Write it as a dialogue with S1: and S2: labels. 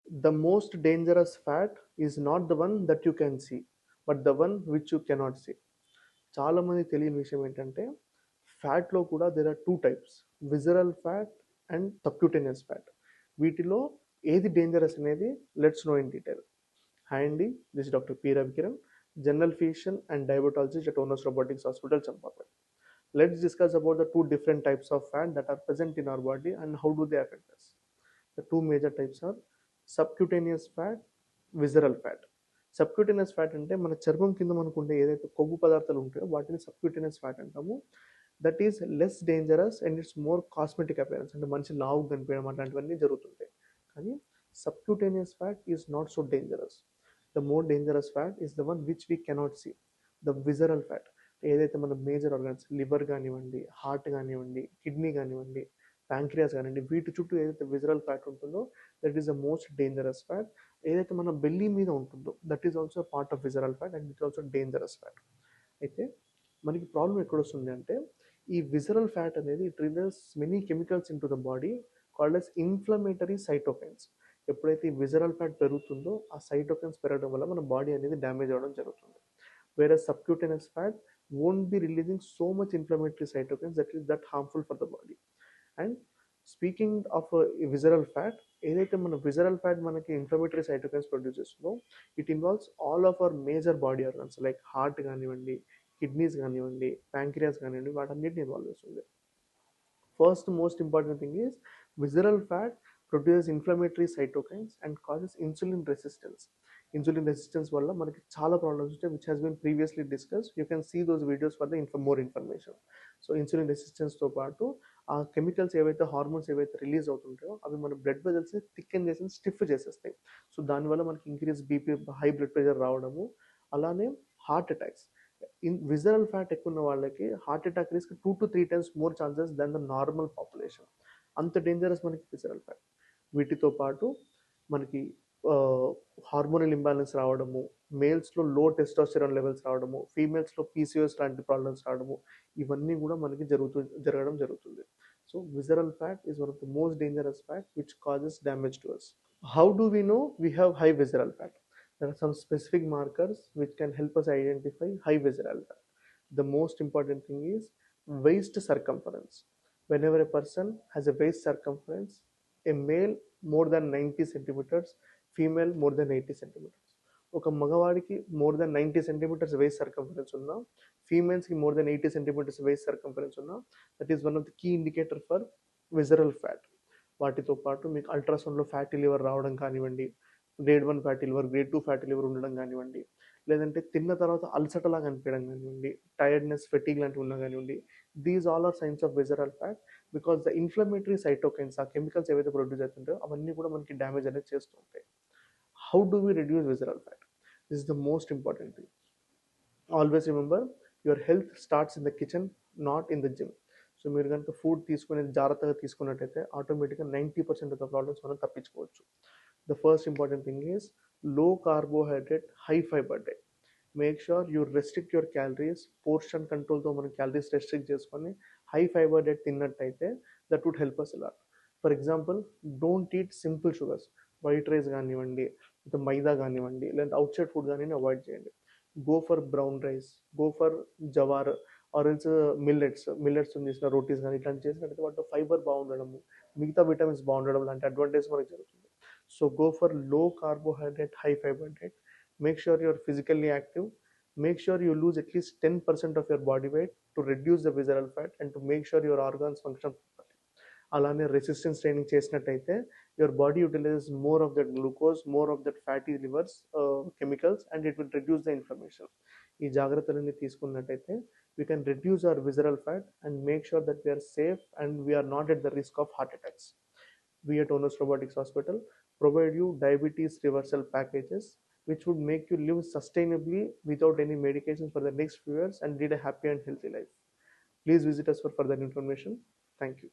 S1: The most dangerous fat is not the one that you can see, but the one which you cannot see. చాలా మంది తెలియని విషయం ఏంటంటే ఫ్యాట్లో కూడా there are two types, visceral fat and subcutaneous fat. వీటిలో ఏది dangerous అనేది let's know in detail. Hi అండి, this doctor P Ravi Kiran, general physician and diabetologist at Onus Hospitals, Champapet. Let's discuss about the two different types of fat that are present in our body and how do they affect us. The two major types are subcutaneous fat, visceral fat. Subcutaneous fat అంటే మన చర్మం కింద మనకుండే ఏదైతే కొవ్వు పదార్థాలు ఉంటాయో వాటిని సబ్క్యూటేనియస్ ఫ్యాట్ అంటాము. That is less dangerous and it's more cosmetic appearance, అంటే మంచి లావు కనిపించడం అట్లాంటివన్నీ జరుగుతుంటాయి. కానీ subcutaneous fat is not so dangerous. The more dangerous fat is the one which we cannot see, the visceral fat. ఏదైతే మన మేజర్ ఆర్గన్స్ లివర్ కానివ్వండి, హార్ట్ కానివ్వండి, కిడ్నీ కానివ్వండి, ప్యాంక్రియాస్ కానివ్వండి, వీటి చుట్టూ ఏదైతే విజరల్ ఫ్యాట్ ఉంటుందో that is the most dangerous fat. ఏదైతే మన బెల్లీ మీద ఉంటుందో that is also part of visceral fat and it also dangerous fat. అయితే మనకి ప్రాబ్లం ఎక్కడొస్తుంది అంటే ఈ విజరల్ ఫ్యాట్ అనేది it releases many chemicals into the body called as inflammatory cytokines. ఎప్పుడైతే ఈ విజరల్ ఫ్యాట్ పెరుగుతుందో ఆ సైటోకైన్స్ పెరగడం వల్ల మన బాడీ అనేది డ్యామేజ్ అవ్వడం జరుగుతుంది. వేరే subcutaneous fat won't be releasing so much inflammatory cytokines that is that harmful for the body. And speaking of visceral fat, ఏదైతే మన విజరల్ ఫ్యాట్ మనకి ఇన్ఫ్లమేటరీ సైటోకైన్స్ ప్రొడ్యూస్ చేస్తుందో it involves all of our major body organs like heart కానివ్వండి, kidneys కానివ్వండి, pancreas కానివ్వండి, వాటన్నిటిని involve చేస్తుంది. First most important thing is visceral fat produces inflammatory cytokines and causes insulin resistance. Insulin resistance వల్ల మనకి చాలా problems ఉంటాయి which has been previously discussed. You can see those videos for the more information. So insulin రెసిస్టెన్స్తో పాటు ఆ chemicals ఏవైతే hormones ఏవైతే release అవుతుంటాయో అవి మన బ్లడ్ వెజల్స్ని థిక్కెన్ చేసి స్టిఫ్ చేసేస్తాయి. సో దానివల్ల మనకి increase BP, high blood pressure రావడము, అలానే హార్ట్ అటాక్స్. విజరల్ ఫ్యాట్ ఎక్కువ ఉన్న వాళ్ళకి heart attack risk 2 to 3 times more chances than the normal population. అంత డేంజరస్ మనకి విజరల్ ఫ్యాట్. వీటితో పాటు మనకి హార్మోనల్ ఇంబ్యాలెన్స్ రావడము, మేల్స్లో లో టెస్టోస్టెరాన్ లెవెల్స్ రావడము, ఫీమేల్స్లో పీసీఓఎస్ లాంటి ప్రాబ్లమ్స్ రావడము, ఇవన్నీ కూడా మనకి జరగడం జరుగుతుంది. So visceral fat is one of the most dangerous fat which causes damage to us. How do we know we have high visceral fat? There are some specific markers which can help us identify high visceral fat. The most important thing is waist circumference. Whenever a person has a waist circumference, a male more than 90 centimeters, female more than 80 centimeters. ఒక మగవాడికి more than 90 centimetres waist circumference ఉన్నా, ఫీమేల్స్కి more than 80 centimetres waist circumference ఉన్నా, that is one of the key indicator for visceral fat. వాటితో పాటు మీకు అల్ట్రాసౌండ్లో fatty liver రావడం కానివ్వండి, grade 1 fatty liver, grade 2 fatty liver ఉండడం కానివ్వండి, లేదంటే తిన్న తర్వాత అలసటలాగా అనిపించడం కానివ్వండి, టైర్డ్నెస్, ఫెటీగ్ లాంటివి ఉన్నా కానివ్వండి, these all are signs of visceral fat because the inflammatory cytokines, ఆ కెమికల్స్ ఏవైతే ప్రొడ్యూస్ అవుతుంటాయో అవన్నీ కూడా మనకి డ్యామేజ్ అనేది చేస్తూ ఉంటాయి. How do we reduce visceral fat? This is the most important thing. Always remember, your health starts in the kitchen, not in the gym. So మీరు కనుక ఫుడ్ తీసుకునేది జాగ్రత్తగా తీసుకున్నట్టయితే ఆటోమేటిక్గా 90% ఆఫ్ ద ప్రాబ్లమ్స్ మనం తప్పించుకోవచ్చు. The first important thing is low carbohydrate, high fiber diet. Make sure you restrict your calories. Portion control తో మనం క్యాలరీస్ రెస్ట్రిక్ట్ చేసుకొని హై ఫైబర్ డైట్ తిన్నట్టయితే that would help us a lot. For example, don't eat simple sugars, white rice కానివ్వండి, లేదా మైదా కానివ్వండి, లేదా outside food కానీ అవాయిడ్ చేయండి. Go for brown rice, go for jowar or else millets చేసిన రోటీస్ కానీ ఇట్లాంటి చేసినట్టయితే వాటిలో ఫైబర్ బాగుండడము, మిగతా విటమిన్స్ బాగుండడం లాంటి అడ్వాంటేజ్ మనకి జరుగుతుంది. So go for low carbohydrate, high fiber diet. Make sure you're physically active. Make sure you lose at least 10% of your body weight to reduce the visceral fat and to make sure your organs function properly. అలానే resistance training చేసినట్టయితే your body utilises more of that glucose, more of that fatty levers chemicals and it will reduce the inflammation. ఈ జాగ్రత్తలన్నీ తీసుకున్నట్టయితే we can reduce our visceral fat and make sure that we are safe and we are not at the risk of heart attacks. We at Onus Hospital provide you diabetes reversal packages which would make you live sustainably without any medications for the next few years and lead a happy and healthy life. Please visit us for further information. Thank you.